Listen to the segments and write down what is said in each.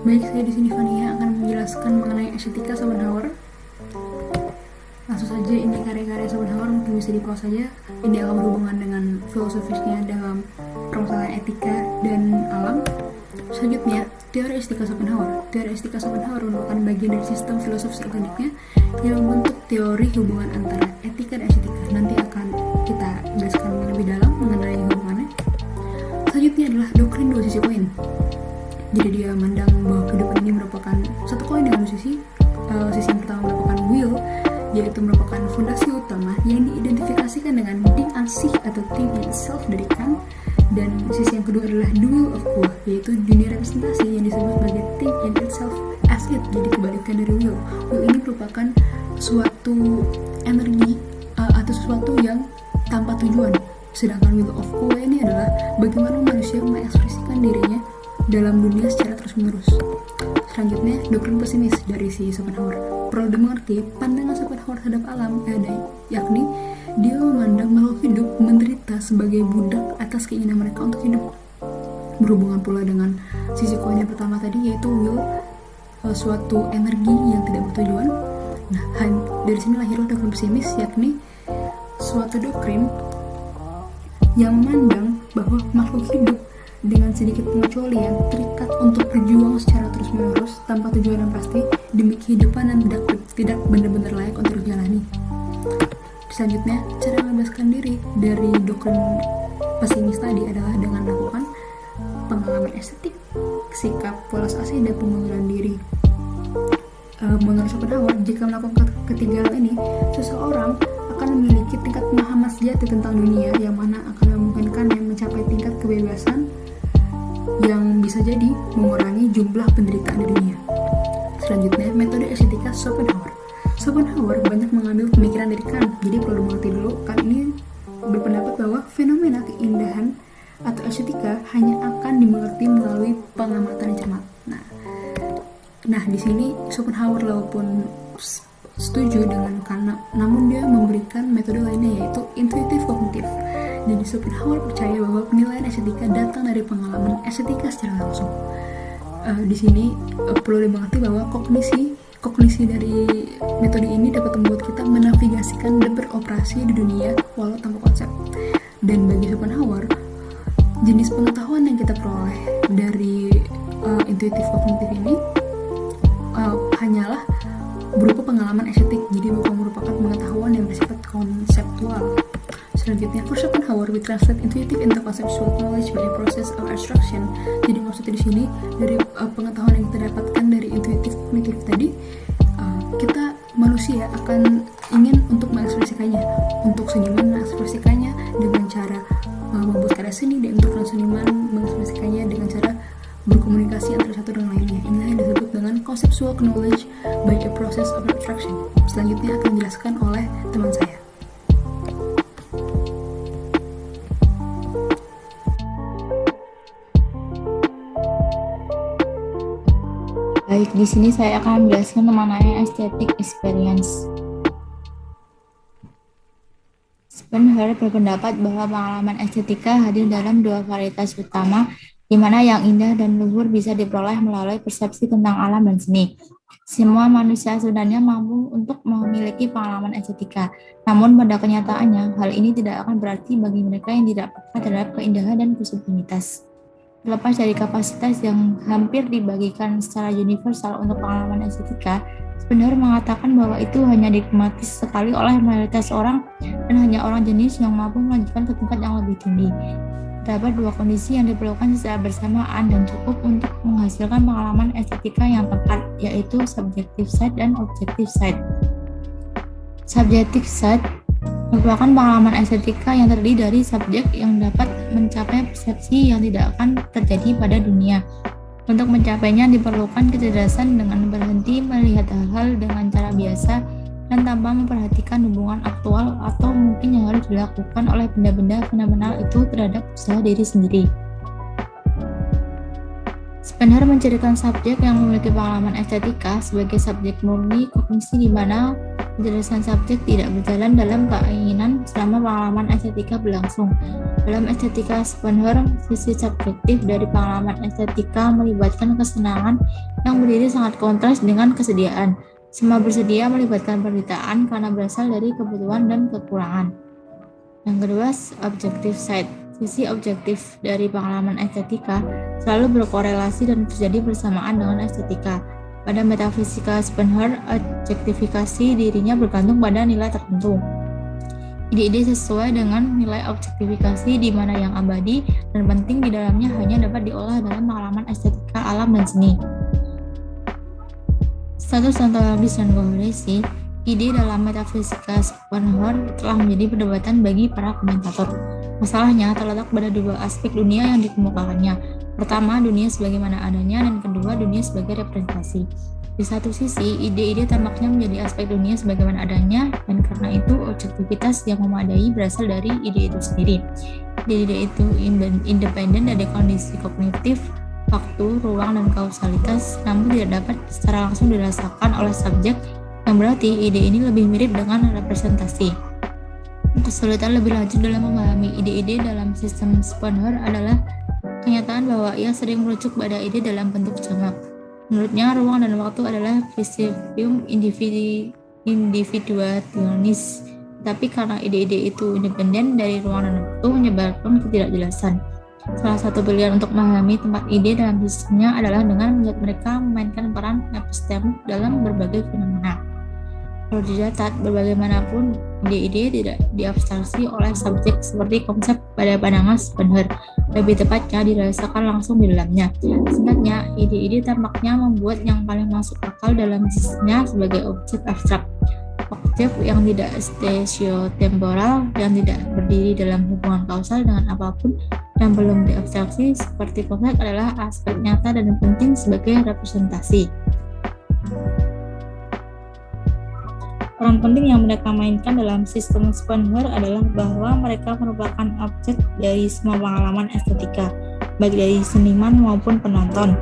Baik, saya di sini Fania akan menjelaskan mengenai estetika Schopenhauer. Langsung saja, ini karya-karya Schopenhauer, mungkin bisa di-pause saja. Ini akan berhubungan dengan filosofisnya dalam permasalahan etika dan alam. Selanjutnya, teori estetika Schopenhauer. Teori estetika Schopenhauer merupakan bagian dari sistem filosofis organiknya yang membentuk teori hubungan antara etika dan estetika. Nanti akan kita jelaskan lebih dalam mengenai hubungannya. Selanjutnya adalah doktrin dua sisi koin. Jadi dia memandang bahwa kehidupan ini merupakan satu koin dengan dua sisi. Sisi yang pertama merupakan will, yaitu merupakan fondasi utama yang diidentifikasikan dengan thing an sich atau thing in itself dari Kant. Dan sisi yang kedua adalah dual of will, yaitu dunia representasi yang disebut sebagai thing in itself as it, jadi kebalikan dari will. Will ini merupakan suatu energi atau sesuatu yang tanpa tujuan, sedangkan will of will ini adalah bagaimana manusia mengekspresikan dirinya dalam dunia secara terus-menerus. Selanjutnya, doktrin pesimis dari si Schopenhauer. Perlu dimengerti, pandangan Schopenhauer terhadap alam yakni dia memandang makhluk hidup menderita sebagai budak atas keinginan mereka untuk hidup. Berhubungan pula dengan sisi koin yang pertama tadi, yaitu will, suatu energi yang tidak bertujuan. Nah, dari sini lahirlah doktrin pesimis, yakni suatu doktrin yang memandang bahwa makhluk hidup dengan sedikit pengecualian terikat untuk berjuang secara terus-menerus tanpa tujuan yang pasti demi kehidupan yang tidak benar-benar layak untuk dijalani. Selanjutnya, cara membebaskan diri dari doktrin pesimis tadi adalah dengan melakukan pengalaman estetik, sikap pulas asa, dan pengunduran diri. Menurut Schopenhauer, jika melakukan ketiga hal ini, seseorang akan memiliki tingkat pemahaman sejati tentang dunia yang mana akan memungkinkan yang mencapai tingkat kebebasan yang bisa jadi mengurangi jumlah penderitaan di dunia. Selanjutnya, metode estetika Schopenhauer. Schopenhauer banyak mengambil pemikiran dari Kant, jadi perlu mengerti dulu, Kant ini berpendapat bahwa fenomena keindahan atau estetika hanya akan dimengerti melalui pengamatan yang cermat. Nah, di sini Schopenhauer walaupun setuju dengan Kant, namun dia memberikan metode lainnya, yaitu intuitif kognitif. Jadi Schopenhauer percaya bahwa penilaian estetika datang dari pengalaman estetika secara langsung. Di sini perlu dimengerti bahwa kognisi dari metode ini dapat membuat kita menavigasikan dan beroperasi di dunia walau tanpa konsep. Dan bagi Schopenhauer, jenis pengetahuan yang kita peroleh dari intuitif kognitif ini hanyalah berupa pengalaman estetik, jadi bukan merupakan pengetahuan yang bersifat konseptual. Selanjutnya, for Schopenhauer, we translate intuitive into conceptual knowledge by a process of abstraction. Jadi maksudnya di sini dari pengetahuan yang kita dapatkan dari intuitif kognitif tadi, kita manusia akan ingin untuk mengekspresikannya. Untuk seniman mengekspresikannya dengan cara membuat karya seni, dan untuk seniman mengekspresikannya dengan cara berkomunikasi antara satu dengan lainnya. Inilah yang disebut dengan conceptual knowledge by a process of abstraction. Selanjutnya akan dijelaskan oleh teman saya. Baik, di sini saya akan menjelaskan mengenai aesthetic experience. Schopenhauer berpendapat bahwa pengalaman estetika hadir dalam dua varietas utama, di mana yang indah dan luhur bisa diperoleh melalui persepsi tentang alam dan seni. Semua manusia sebenarnya mampu untuk memiliki pengalaman estetika, namun pada kenyataannya, hal ini tidak akan berarti bagi mereka yang tidak peka terhadap keindahan dan sublimitas. Terlepas dari kapasitas yang hampir dibagikan secara universal untuk pengalaman estetika, Schopenhauer mengatakan bahwa itu hanya dinikmati sekali oleh mayoritas orang dan hanya orang jenis yang mampu melanjutkan ke tingkat yang lebih tinggi. Terdapat dua kondisi yang diperlukan secara bersamaan dan cukup untuk menghasilkan pengalaman estetika yang tepat, yaitu subjective sight dan objective sight. Subjective sight merupakan pengalaman estetika yang terdiri dari subjek yang dapat mencapai persepsi yang tidak akan terjadi pada dunia. Untuk mencapainya diperlukan kecerdasan dengan berhenti melihat hal-hal dengan cara biasa dan tanpa memperhatikan hubungan aktual atau mungkin yang harus dilakukan oleh benda-benda fenomenal itu terhadap usaha diri sendiri. Schopenhauer mencirikan subjek yang memiliki pengalaman estetika sebagai subjek murni kognisi, di mana Penjelasan subjek tidak berjalan dalam keinginan selama pengalaman estetika berlangsung. Dalam estetika Schopenhauer, sisi subjektif dari pengalaman estetika melibatkan kesenangan yang berdiri sangat kontras dengan kesediaan. Semua bersedia melibatkan penderitaan karena berasal dari kebutuhan dan kekurangan. Yang kedua, objective side. Sisi objektif dari pengalaman estetika selalu berkorelasi dan terjadi bersamaan dengan estetika. Pada metafisika Schopenhauer, objektifikasi dirinya bergantung pada nilai tertentu. Ide-ide sesuai dengan nilai objektifikasi di mana yang abadi dan penting di dalamnya hanya dapat diolah dalam pengalaman estetika alam dan seni. Status ontologis dan koherensi, ide dalam metafisika Schopenhauer telah menjadi perdebatan bagi para komentator. Masalahnya terletak pada dua aspek dunia yang dikemukakannya. Pertama, dunia sebagaimana adanya, dan kedua, dunia sebagai representasi. Di satu sisi, ide-ide tampaknya menjadi aspek dunia sebagaimana adanya, dan karena itu objektivitas yang memadai berasal dari ide itu sendiri. Ide-ide itu independen dari kondisi kognitif, waktu, ruang, dan kausalitas, namun tidak dapat secara langsung dirasakan oleh subjek, yang berarti ide ini lebih mirip dengan representasi. Kesulitan lebih lanjut dalam memahami ide-ide dalam sistem Schopenhauer adalah kenyataan bahwa ia sering merujuk pada ide dalam bentuk jamak. Menurutnya, ruang dan waktu adalah principium individuationis, tapi karena ide-ide itu independen dari ruang dan waktu menyebabkan ketidakjelasan. Salah satu pilihan untuk memahami tempat ide dalam sistemnya adalah dengan melihat mereka memainkan peran epistemik dalam berbagai fenomena. Kalau dicatat, berbagaimanapun ide-ide tidak diabstraksi oleh subjek seperti konsep pada pandangan Schopenhauer, lebih tepatnya dirasakan langsung di dalamnya. Singkatnya, ide-ide tampaknya membuat yang paling masuk akal dalam sistemnya sebagai objek abstrak. Objek yang tidak spatiotemporal, yang tidak berdiri dalam hubungan kausal dengan apapun dan belum diabstraksi seperti konsep adalah aspek nyata dan penting sebagai representasi. Peran penting yang mereka mainkan dalam sistem Schopenhauer adalah bahwa mereka merupakan objek dari semua pengalaman estetika, baik dari seniman maupun penonton,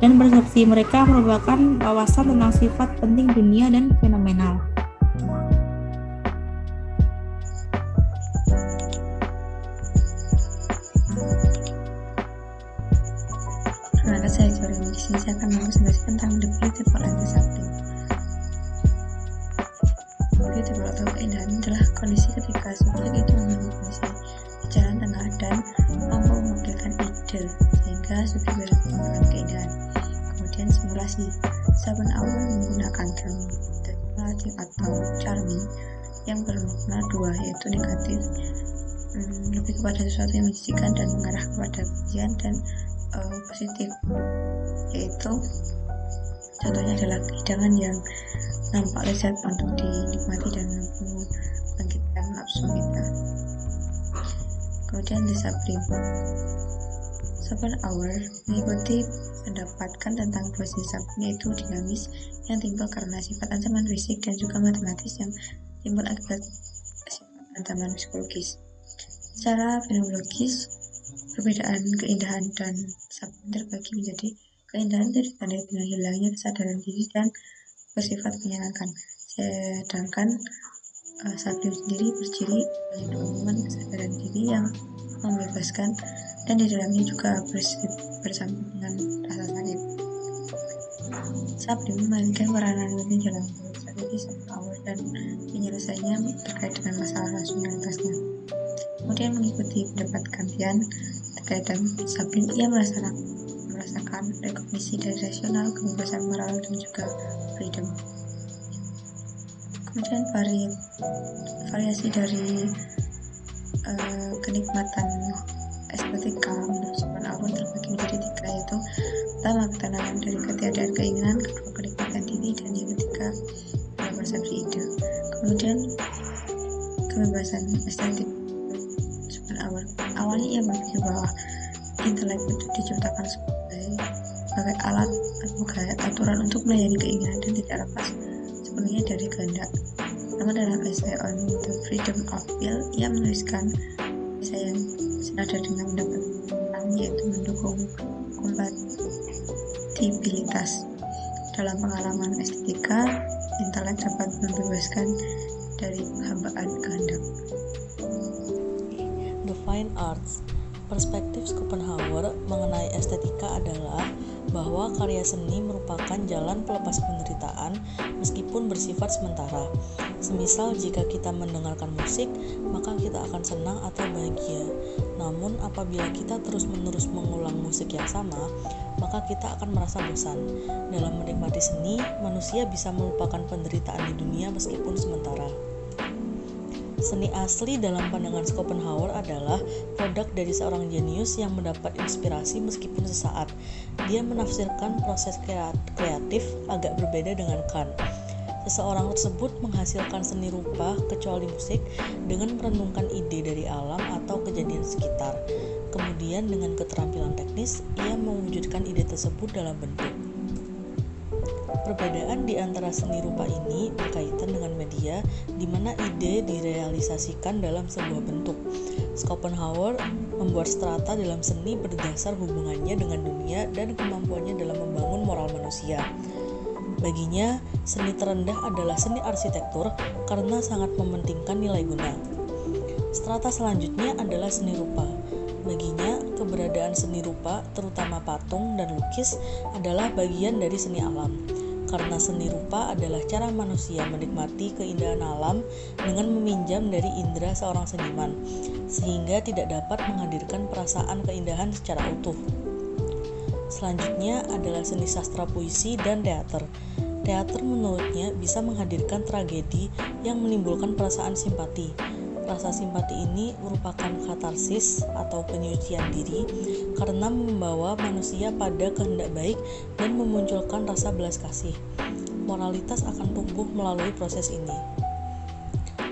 dan persepsi mereka merupakan wawasan tentang sifat penting dunia dan fenomenal. Terima kasih, di sini saya akan membahas tentang the beautiful and the sublime. Beautiful atau keindahan adalah kondisi ketika subjek itu memiliki kondisi di jalan tengah dan mampu mewakilkan ide sehingga subjek dapat menggunakan keindahan. Kemudian simulasi. Schopenhauer menggunakan term relative atau charming yang bermakna dua, yaitu negatif, lebih kepada sesuatu yang menjijikan dan mengarah kepada kebencian, dan positif, yaitu contohnya adalah hidangan yang nampak lezat untuk dinikmati dan mampu membangkitkan nafsu kita. Kemudian the sublime. Schopenhauer mengikuti mendapatkan tentang dua sisi sublime, yaitu dinamis yang timbul karena sifat ancaman fisik dan juga matematis yang timbul akibat sifat ancaman psikologis. Secara fenomenologis, perbedaan keindahan dan sublime terbagi menjadi keindahan itu ditandai dengan hilangnya kesadaran diri dan bersifat menyenangkan, sedangkan sublime sendiri berciri oleh dorongan kesadaran diri yang membebaskan dan di dalamnya juga bersama dengan rasa sakit. Sublime memainkan peranan penting dalam strategi Schopenhauer dan penyelesaiannya terkait dengan masalah rasionalitasnya. Kemudian mengikuti pendapat Kantian terkait dengan sublime, ia merasakan rekognisi dari rasional, kebebasan moral, dan juga freedom. Kemudian variasi dari kenikmatan estetika menurut Schopenhauer terbagi menjadi tiga, yaitu pertama ketenangan dari ketiadaan keinginan, kedua kenikmatan diri, dan yang ketiga persepsi ide. Kemudian kebebasan estetik Schopenhauer, awalnya ia berpikir bahwa intelek itu diciptakan sebagai alat sebagai aturan untuk melayani keinginan dan tidak lepas sepenuhnya dari kehendak. Namun dalam essay on the freedom of will, ia menuliskan essay yang senada dengan pendapat tentang, yaitu mendukung kompatibilitas dalam pengalaman estetika intelek dapat membebaskan dari hambaan kehendak. The Fine Arts. Perspektif Schopenhauer mengenai estetika adalah bahwa karya seni merupakan jalan pelepas penderitaan meskipun bersifat sementara. Semisal jika kita mendengarkan musik, maka kita akan senang atau bahagia. Namun apabila kita terus-menerus mengulang musik yang sama, maka kita akan merasa bosan. Dalam menikmati seni, manusia bisa melupakan penderitaan di dunia meskipun sementara. Seni asli dalam pandangan Schopenhauer adalah produk dari seorang jenius yang mendapat inspirasi meskipun sesaat. Dia menafsirkan proses kreatif agak berbeda dengan Kant. Seseorang tersebut menghasilkan seni rupa kecuali musik dengan merenungkan ide dari alam atau kejadian sekitar. Kemudian dengan keterampilan teknis, ia mewujudkan ide tersebut dalam bentuk. Perbedaan di antara seni rupa ini berkaitan dengan media di mana ide direalisasikan dalam sebuah bentuk. Schopenhauer membuat strata dalam seni berdasar hubungannya dengan dunia dan kemampuannya dalam membangun moral manusia. Baginya, seni terendah adalah seni arsitektur karena sangat mementingkan nilai guna. Strata selanjutnya adalah seni rupa. Baginya, keberadaan seni rupa, terutama patung dan lukis, adalah bagian dari seni alam. Karena seni rupa adalah cara manusia menikmati keindahan alam dengan meminjam dari indera seorang seniman, sehingga tidak dapat menghadirkan perasaan keindahan secara utuh. Selanjutnya adalah seni sastra puisi dan teater. Teater menurutnya bisa menghadirkan tragedi yang menimbulkan perasaan simpati. Rasa simpati ini merupakan katarsis atau penyucian diri karena membawa manusia pada kehendak baik dan memunculkan rasa belas kasih. Moralitas akan tumbuh melalui proses ini.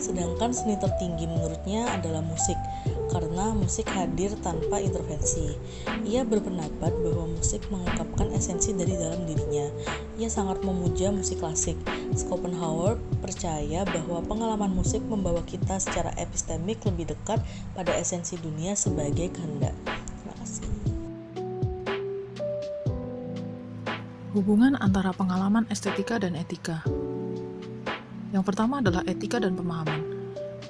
Sedangkan seni tertinggi menurutnya adalah musik, karena musik hadir tanpa intervensi. Ia berpendapat bahwa musik mengungkapkan esensi dari dalam dirinya. Ia sangat memuja musik klasik. Schopenhauer percaya bahwa pengalaman musik membawa kita secara epistemik lebih dekat pada esensi dunia sebagai kehendak. Terima kasih. Hubungan antara pengalaman estetika dan etika. Yang pertama adalah etika dan pemahaman.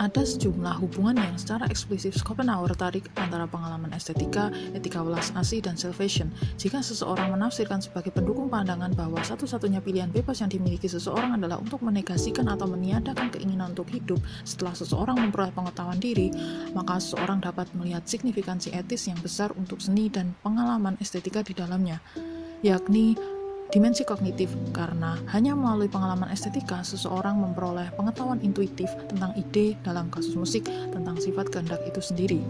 Ada sejumlah hubungan yang secara eksplisit Schopenhauer tarik antara pengalaman estetika, etika welas asih, dan salvation. Jika seseorang menafsirkan sebagai pendukung pandangan bahwa satu-satunya pilihan bebas yang dimiliki seseorang adalah untuk menegasikan atau meniadakan keinginan untuk hidup setelah seseorang memperoleh pengetahuan diri, maka seseorang dapat melihat signifikansi etis yang besar untuk seni dan pengalaman estetika di dalamnya, yakni dimensi kognitif, karena hanya melalui pengalaman estetika seseorang memperoleh pengetahuan intuitif tentang ide, dalam kasus musik, tentang sifat kehendak itu sendiri.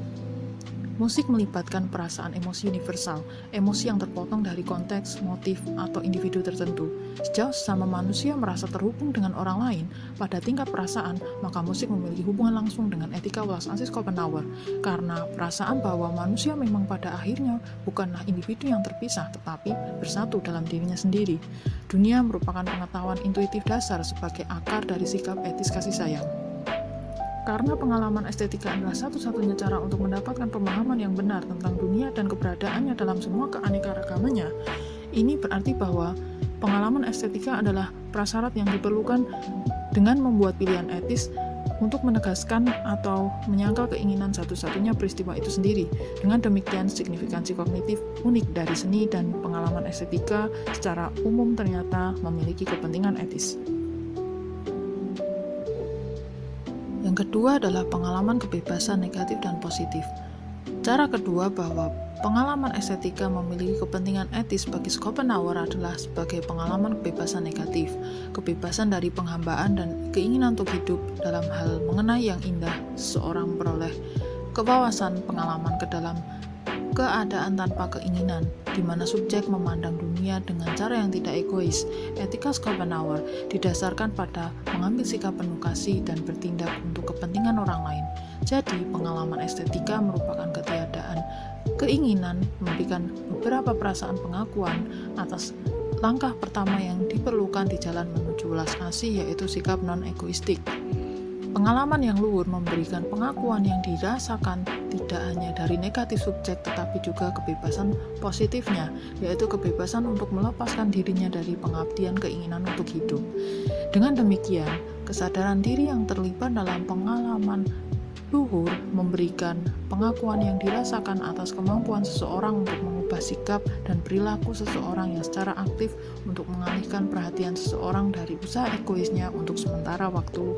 Musik melibatkan perasaan emosi universal, emosi yang terpotong dari konteks, motif, atau individu tertentu. Sejauh sesama manusia merasa terhubung dengan orang lain pada tingkat perasaan, maka musik memiliki hubungan langsung dengan etika welas asih Schopenhauer, karena perasaan bahwa manusia memang pada akhirnya bukanlah individu yang terpisah, tetapi bersatu dalam dirinya sendiri. Dunia merupakan pengetahuan intuitif dasar sebagai akar dari sikap etis kasih sayang. Karena pengalaman estetika adalah satu-satunya cara untuk mendapatkan pemahaman yang benar tentang dunia dan keberadaannya dalam semua keanekaragamannya, ini berarti bahwa pengalaman estetika adalah prasyarat yang diperlukan dengan membuat pilihan etis untuk menegaskan atau menyangkal keinginan satu-satunya peristiwa itu sendiri. Dengan demikian, signifikansi kognitif unik dari seni dan pengalaman estetika secara umum ternyata memiliki kepentingan etis. Yang kedua adalah pengalaman kebebasan negatif dan positif. Cara kedua bahwa pengalaman estetika memiliki kepentingan etis bagi Schopenhauer adalah sebagai pengalaman kebebasan negatif, kebebasan dari penghambaan dan keinginan untuk hidup dalam hal mengenai yang indah. Seseorang memperoleh kewawasan pengalaman ke dalam keadaan tanpa keinginan, di mana subjek memandang dunia dengan cara yang tidak egois. Etika Schopenhauer didasarkan pada mengambil sikap penuh kasih dan bertindak untuk kepentingan orang lain. Jadi, pengalaman estetika merupakan ketiadaan keinginan, memberikan beberapa perasaan pengakuan atas langkah pertama yang diperlukan di jalan menuju welas asih, yaitu sikap non-egoistik. Pengalaman yang luhur memberikan pengakuan yang dirasakan tidak hanya dari negatif subjek tetapi juga kebebasan positifnya, yaitu kebebasan untuk melepaskan dirinya dari pengabdian keinginan untuk hidup. Dengan demikian, kesadaran diri yang terlibat dalam pengalaman luhur memberikan pengakuan yang dirasakan atas kemampuan seseorang untuk mengubah sikap dan perilaku seseorang yang secara aktif untuk mengalihkan perhatian seseorang dari usaha egoisnya untuk sementara waktu.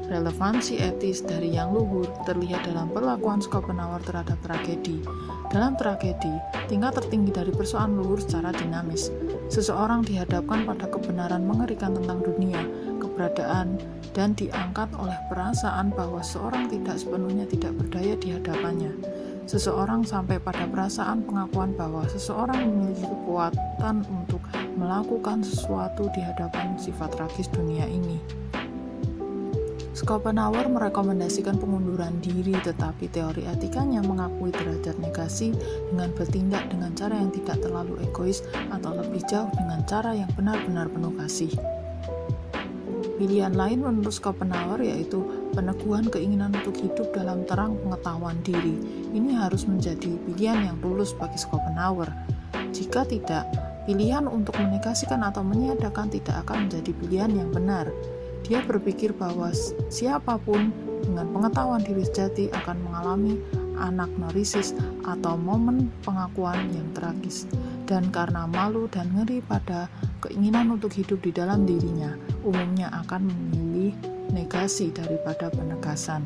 Relevansi etis dari yang luhur terlihat dalam perlakuan Schopenhauer terhadap tragedi. Dalam tragedi, tingkat tertinggi dari persoalan luhur secara dinamis. Seseorang dihadapkan pada kebenaran mengerikan tentang dunia, keberadaan, dan diangkat oleh perasaan bahwa seorang tidak sepenuhnya tidak berdaya di hadapannya. Seseorang sampai pada perasaan pengakuan bahwa seseorang memiliki kekuatan untuk melakukan sesuatu di hadapan sifat tragis dunia ini. Schopenhauer merekomendasikan pengunduran diri, tetapi teori etikanya mengakui derajat negasi dengan bertindak dengan cara yang tidak terlalu egois atau lebih jauh dengan cara yang benar-benar penuh kasih. Pilihan lain menurut Schopenhauer yaitu peneguhan keinginan untuk hidup dalam terang pengetahuan diri. Ini harus menjadi pilihan yang tulus bagi Schopenhauer. Jika tidak, pilihan untuk menegasikan atau meniadakan tidak akan menjadi pilihan yang benar. Dia berpikir bahwa siapapun dengan pengetahuan diri sejati akan mengalami anagnosis atau momen pengakuan yang tragis, dan karena malu dan ngeri pada keinginan untuk hidup di dalam dirinya, umumnya akan memilih negasi daripada penegasan.